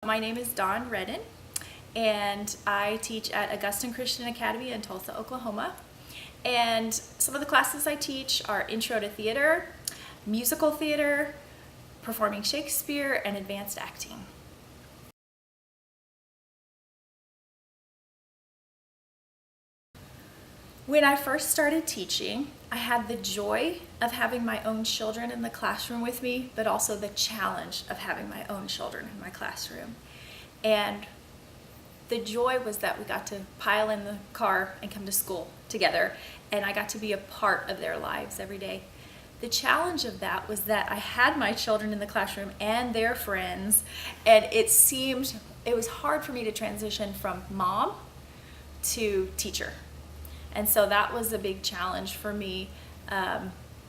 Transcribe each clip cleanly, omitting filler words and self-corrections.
My name is Redden, and I teach at Augustine Christian Academy in Tulsa, Oklahoma. And some of the classes I teach are Intro to Theater, Musical Theater, Performing Shakespeare, and Advanced Acting. When I first started teaching, I had the joy of having my own children in the classroom with me, but also the challenge of having my own children in my classroom. And the joy was that we got to pile in the car and come to school together, and I got to be a part of their lives every day. The challenge of that was that I had my children in the classroom and their friends, and it was hard for me to transition from mom to teacher. And so that was a big challenge for me,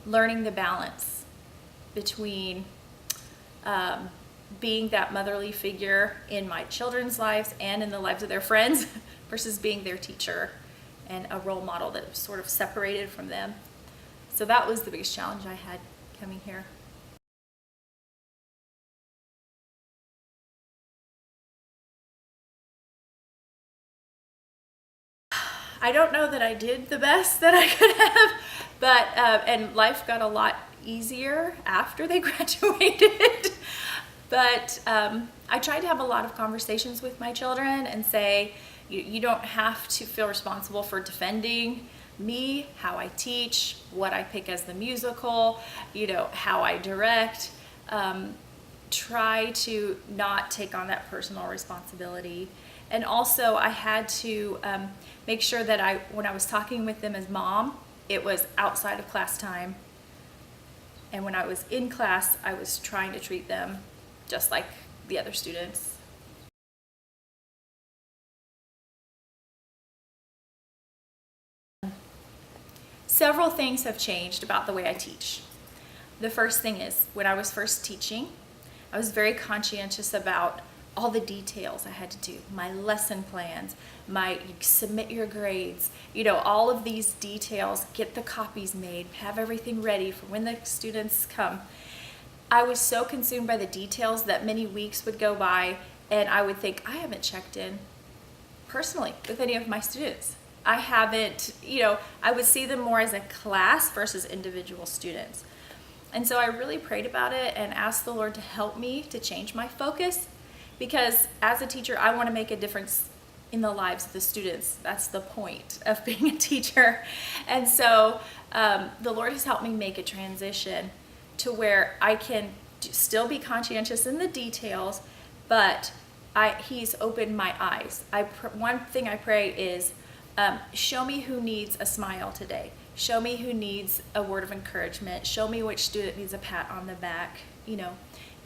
learning the balance between being that motherly figure in my children's lives and in the lives of their friends versus being their teacher and a role model that was sort of separated from them. So that was the biggest challenge I had coming here. I don't know that I did the best that I could have, but and life got a lot easier after they graduated. But I tried to have a lot of conversations with my children and say, you don't have to feel responsible for defending me, how I teach, what I pick as the musical, how I direct. Try to not take on that personal responsibility. And also I had to make sure that when I was talking with them as mom, it was outside of class time. And when I was in class, I was trying to treat them just like the other students. Several things have changed about the way I teach. The first thing is, when I was first teaching, I was very conscientious about all the details I had to do, my lesson plans, you submit your grades, all of these details, get the copies made, have everything ready for when the students come. I was so consumed by the details that many weeks would go by and I would think, I haven't checked in personally with any of my students. I haven't, I would see them more as a class versus individual students. And so I really prayed about it and asked the Lord to help me to change my focus, because as a teacher, I want to make a difference in the lives of the students. That's the point of being a teacher. And so the Lord has helped me make a transition to where I can still be conscientious in the details, but He's opened my eyes. One thing I pray is, show me who needs a smile today. Show me who needs a word of encouragement. Show me which student needs a pat on the back,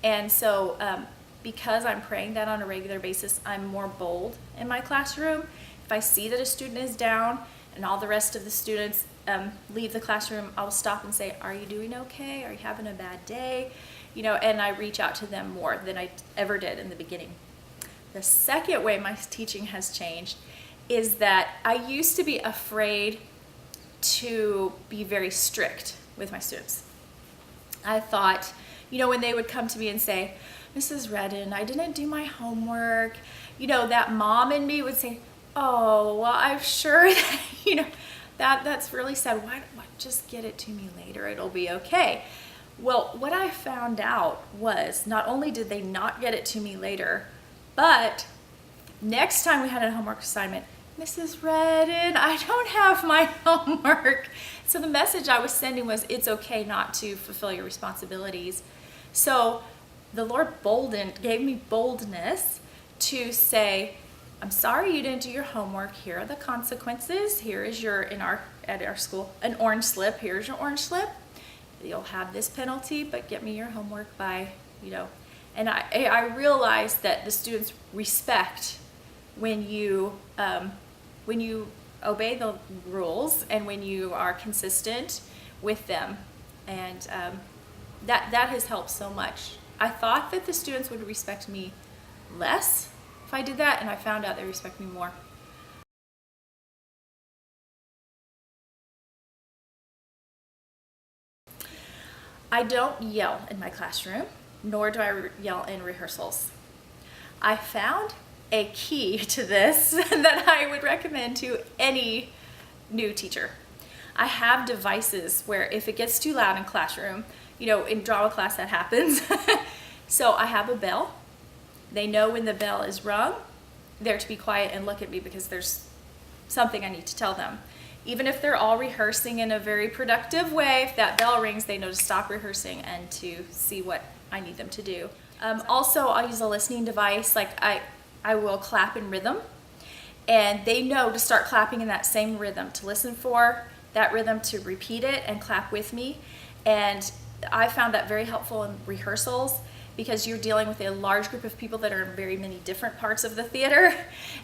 And so because I'm praying that on a regular basis, I'm more bold in my classroom. If I see that a student is down and all the rest of the students leave the classroom, I'll stop and say, are you doing okay? Are you having a bad day? And I reach out to them more than I ever did in the beginning. The second way my teaching has changed is that I used to be afraid to be very strict with my students. I thought, when they would come to me and say, Mrs. Redden, I didn't do my homework, that mom in me would say, oh, well, I'm sure that, that's really sad. Why just get it to me later? It'll be okay. Well, what I found out was not only did they not get it to me later, but next time we had a homework assignment, Mrs. Redden, I don't have my homework. So the message I was sending was, it's okay not to fulfill your responsibilities. So the Lord gave me boldness to say, I'm sorry you didn't do your homework. Here are the consequences. Here is at our school, an orange slip. Here's your orange slip. You'll have this penalty, but get me your homework by, And I realized that the students respect when you obey the rules and when you are consistent with them. And that has helped so much. I thought that the students would respect me less if I did that, and I found out they respect me more. I don't yell in my classroom, nor do I yell in rehearsals. I found a key to this that I would recommend to any new teacher. I have devices where if it gets too loud in classroom, in drama class that happens. So I have a bell. They know when the bell is rung, they're to be quiet and look at me because there's something I need to tell them. Even if they're all rehearsing in a very productive way, if that bell rings, they know to stop rehearsing and to see what I need them to do. Also, I'll use a listening device. Like I will clap in rhythm, and they know to start clapping in that same rhythm, to listen for that rhythm, to repeat it and clap with me. And I found that very helpful in rehearsals because you're dealing with a large group of people that are in very many different parts of the theater.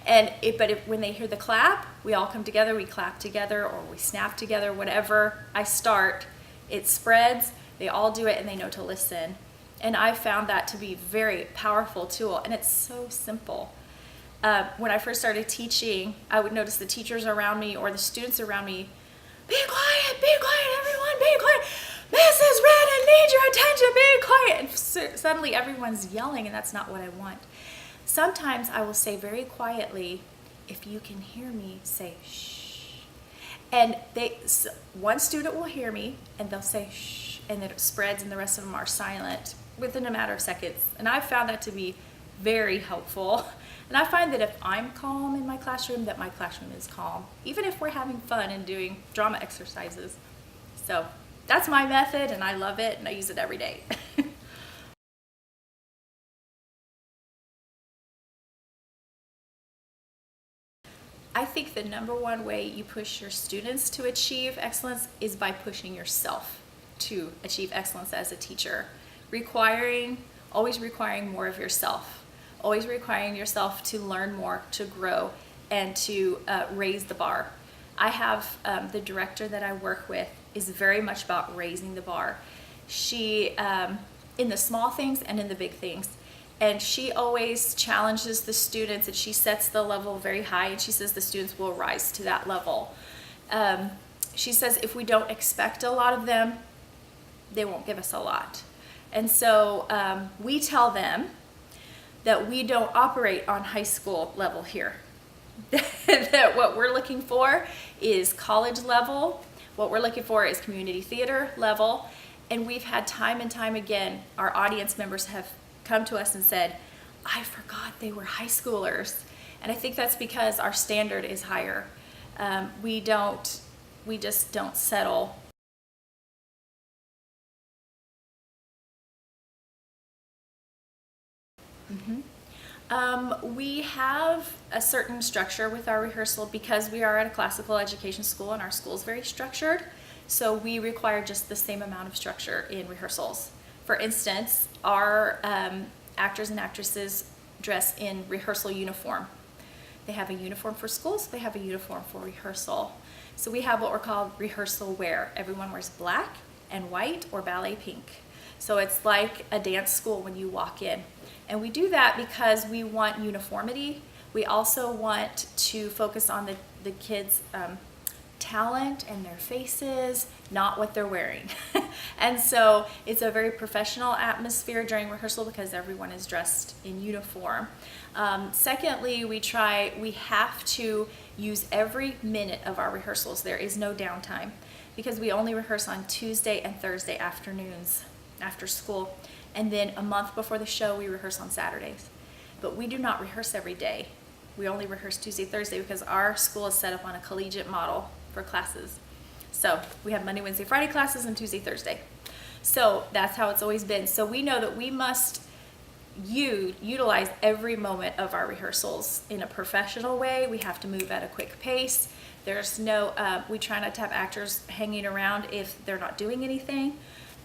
When they hear the clap, we all come together, we clap together, or we snap together, whatever I start, it spreads, they all do it, and they know to listen. And I found that to be a very powerful tool, and it's so simple. When I first started teaching, I would notice the teachers around me or the students around me, be quiet, everyone, be quiet. Mrs. Redden needs your attention, be quiet. And suddenly everyone's yelling, and that's not what I want. Sometimes I will say very quietly, if you can hear me, say shh. And one student will hear me, and they'll say shh, and then it spreads, and the rest of them are silent within a matter of seconds. And I've found that to be very helpful. And I find that if I'm calm in my classroom, that my classroom is calm, even if we're having fun and doing drama exercises. So that's my method, and I love it, and I use it every day. I think the number one way you push your students to achieve excellence is by pushing yourself to achieve excellence as a teacher. Always requiring more of yourself. Always requiring yourself to learn more, to grow, and to raise the bar. I have the director that I work with is very much about raising the bar. She, in the small things and in the big things. And she always challenges the students, and she sets the level very high, and she says the students will rise to that level. She says if we don't expect a lot of them, they won't give us a lot. And so we tell them that we don't operate on high school level here. That what we're looking for is college level. What we're looking for is community theater level. And we've had time and time again, our audience members have come to us and said, I forgot they were high schoolers. And I think that's because our standard is higher. We just don't settle. We have a certain structure with our rehearsal because we are at a classical education school and our school is very structured. So we require just the same amount of structure in rehearsals. For instance, our actors and actresses dress in rehearsal uniform. They have a uniform for schools, they have a uniform for rehearsal. So we have what we're called rehearsal wear. Everyone wears black and white or ballet pink. So it's like a dance school when you walk in. And we do that because we want uniformity. We also want to focus on the kids' talent and their faces, not what they're wearing. And so it's a very professional atmosphere during rehearsal because everyone is dressed in uniform. Secondly, we have to use every minute of our rehearsals. There is no downtime because we only rehearse on Tuesday and Thursday afternoons after school. And then a month before the show, we rehearse on Saturdays. But we do not rehearse every day. We only rehearse Tuesday, Thursday because our school is set up on a collegiate model for classes. So we have Monday, Wednesday, Friday classes and Tuesday, Thursday. So that's how it's always been. So we know that we must utilize every moment of our rehearsals in a professional way. We have to move at a quick pace. There's no, we try not to have actors hanging around if they're not doing anything.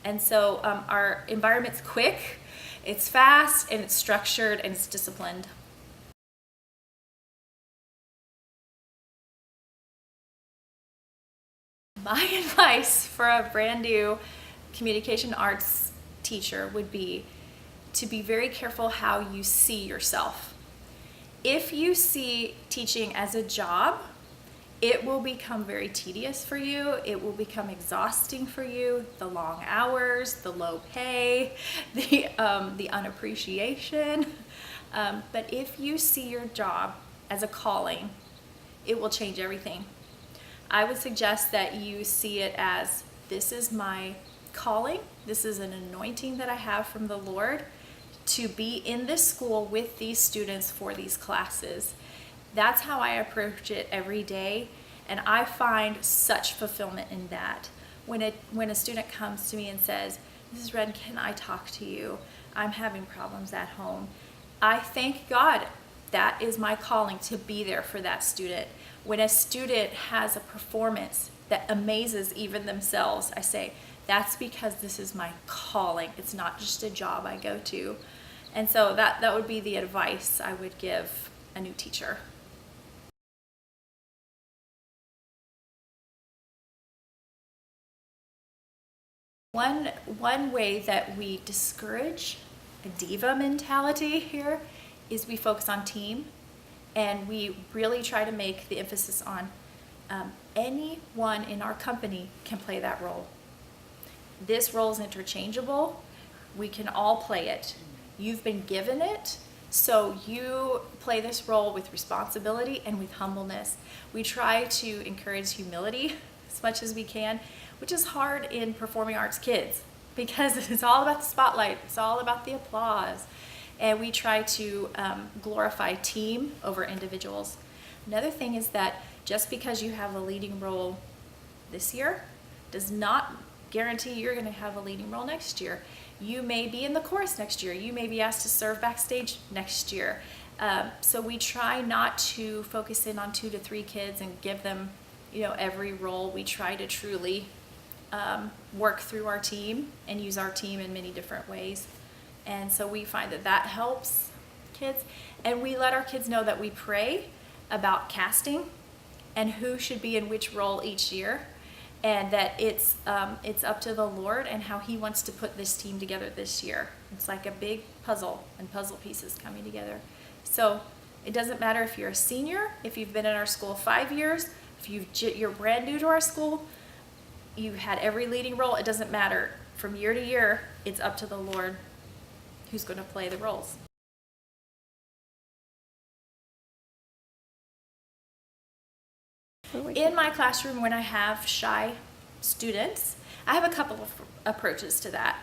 And so our environment's quick, it's fast, and it's structured, and it's disciplined. My advice for a brand new communication arts teacher would be to be very careful how you see yourself. If you see teaching as a job, it will become very tedious for you. It will become exhausting for you. The long hours, the low pay, the unappreciation. But if you see your job as a calling, it will change everything. I would suggest that you see it as, this is my calling. This is an anointing that I have from the Lord to be in this school with these students for these classes. That's how I approach it every day, and I find such fulfillment in that. When a student comes to me and says, Mrs. Redden, can I talk to you? I'm having problems at home. I thank God that is my calling, to be there for that student. When a student has a performance that amazes even themselves, I say, that's because this is my calling. It's not just a job I go to. And so that would be the advice I would give a new teacher. One way that we discourage a diva mentality here is we focus on team, and we really try to make the emphasis on anyone in our company can play that role. This role is interchangeable. We can all play it. You've been given it, so you play this role with responsibility and with humbleness. We try to encourage humility as much as we can, which is hard in performing arts kids because it's all about the spotlight. It's all about the applause. And we try to glorify team over individuals. Another thing is that just because you have a leading role this year does not guarantee you're going to have a leading role next year. You may be in the chorus next year. You may be asked to serve backstage next year. So we try not to focus in on 2 to 3 kids and give them, every role. We try to truly work through our team and use our team in many different ways. And so we find that helps kids. And we let our kids know that we pray about casting and who should be in which role each year, and that it's up to the Lord and how He wants to put this team together this year. It's like a big puzzle and puzzle pieces coming together. So it doesn't matter if you're a senior, if you've been in our school 5 years, if you're brand new to our school, you had every leading role. It doesn't matter. From year to year, it's up to the Lord who's going to play the roles. In my classroom, when I have shy students, I have a couple of approaches to that.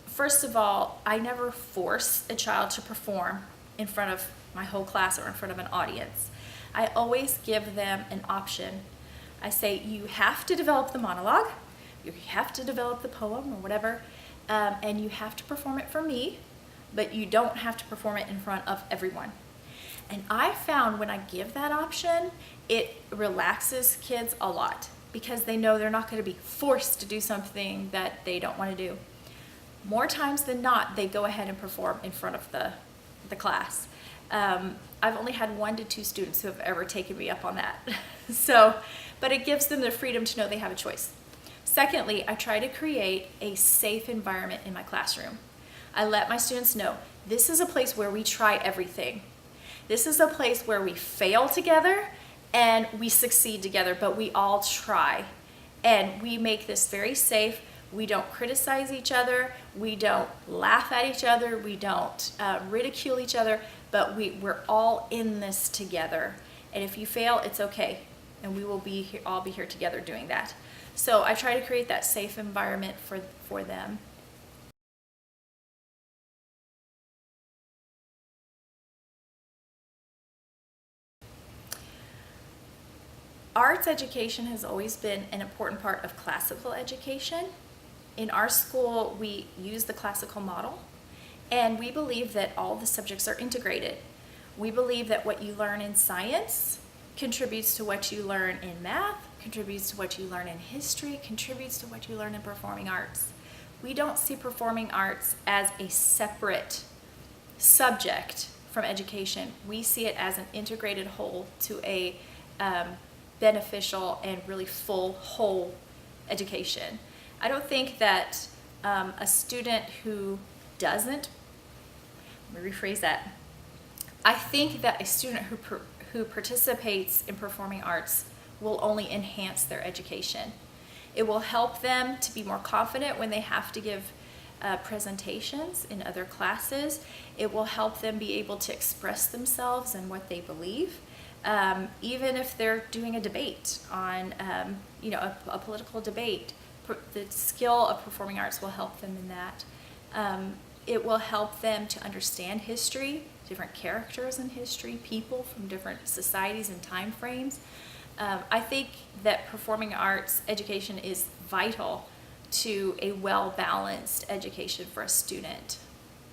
First of all, I never force a child to perform in front of my whole class or in front of an audience. I always give them an option. I say, you have to develop the monologue, you have to develop the poem or whatever, and you have to perform it for me, but you don't have to perform it in front of everyone. And I found when I give that option, it relaxes kids a lot because they know they're not going to be forced to do something that they don't want to do. More times than not, they go ahead and perform in front of the class. I've only had 1 to 2 students who have ever taken me up on that. But it gives them the freedom to know they have a choice. Secondly, I try to create a safe environment in my classroom. I let my students know this is a place where we try everything. This is a place where we fail together and we succeed together, but we all try. And we make this very safe. We don't criticize each other. We don't laugh at each other. We don't ridicule each other, but we're all in this together. And if you fail, it's okay. And we will all be here together doing that. So I try to create that safe environment for them. Arts education has always been an important part of classical education. In our school, we use the classical model, and we believe that all the subjects are integrated. We believe that what you learn in science contributes to what you learn in math, contributes to what you learn in history, contributes to what you learn in performing arts. We don't see performing arts as a separate subject from education. We see it as an integrated whole to a beneficial and really full whole education. I don't think that a student who doesn't, let me rephrase that. I think that a student who participates in performing arts will only enhance their education. It will help them to be more confident when they have to give presentations in other classes. It will help them be able to express themselves and what they believe. Even if they're doing a debate on, a political debate, the skill of performing arts will help them in that. It will help them to understand history, different characters in history, people from different societies and time frames. I think that performing arts education is vital to a well-balanced education for a student.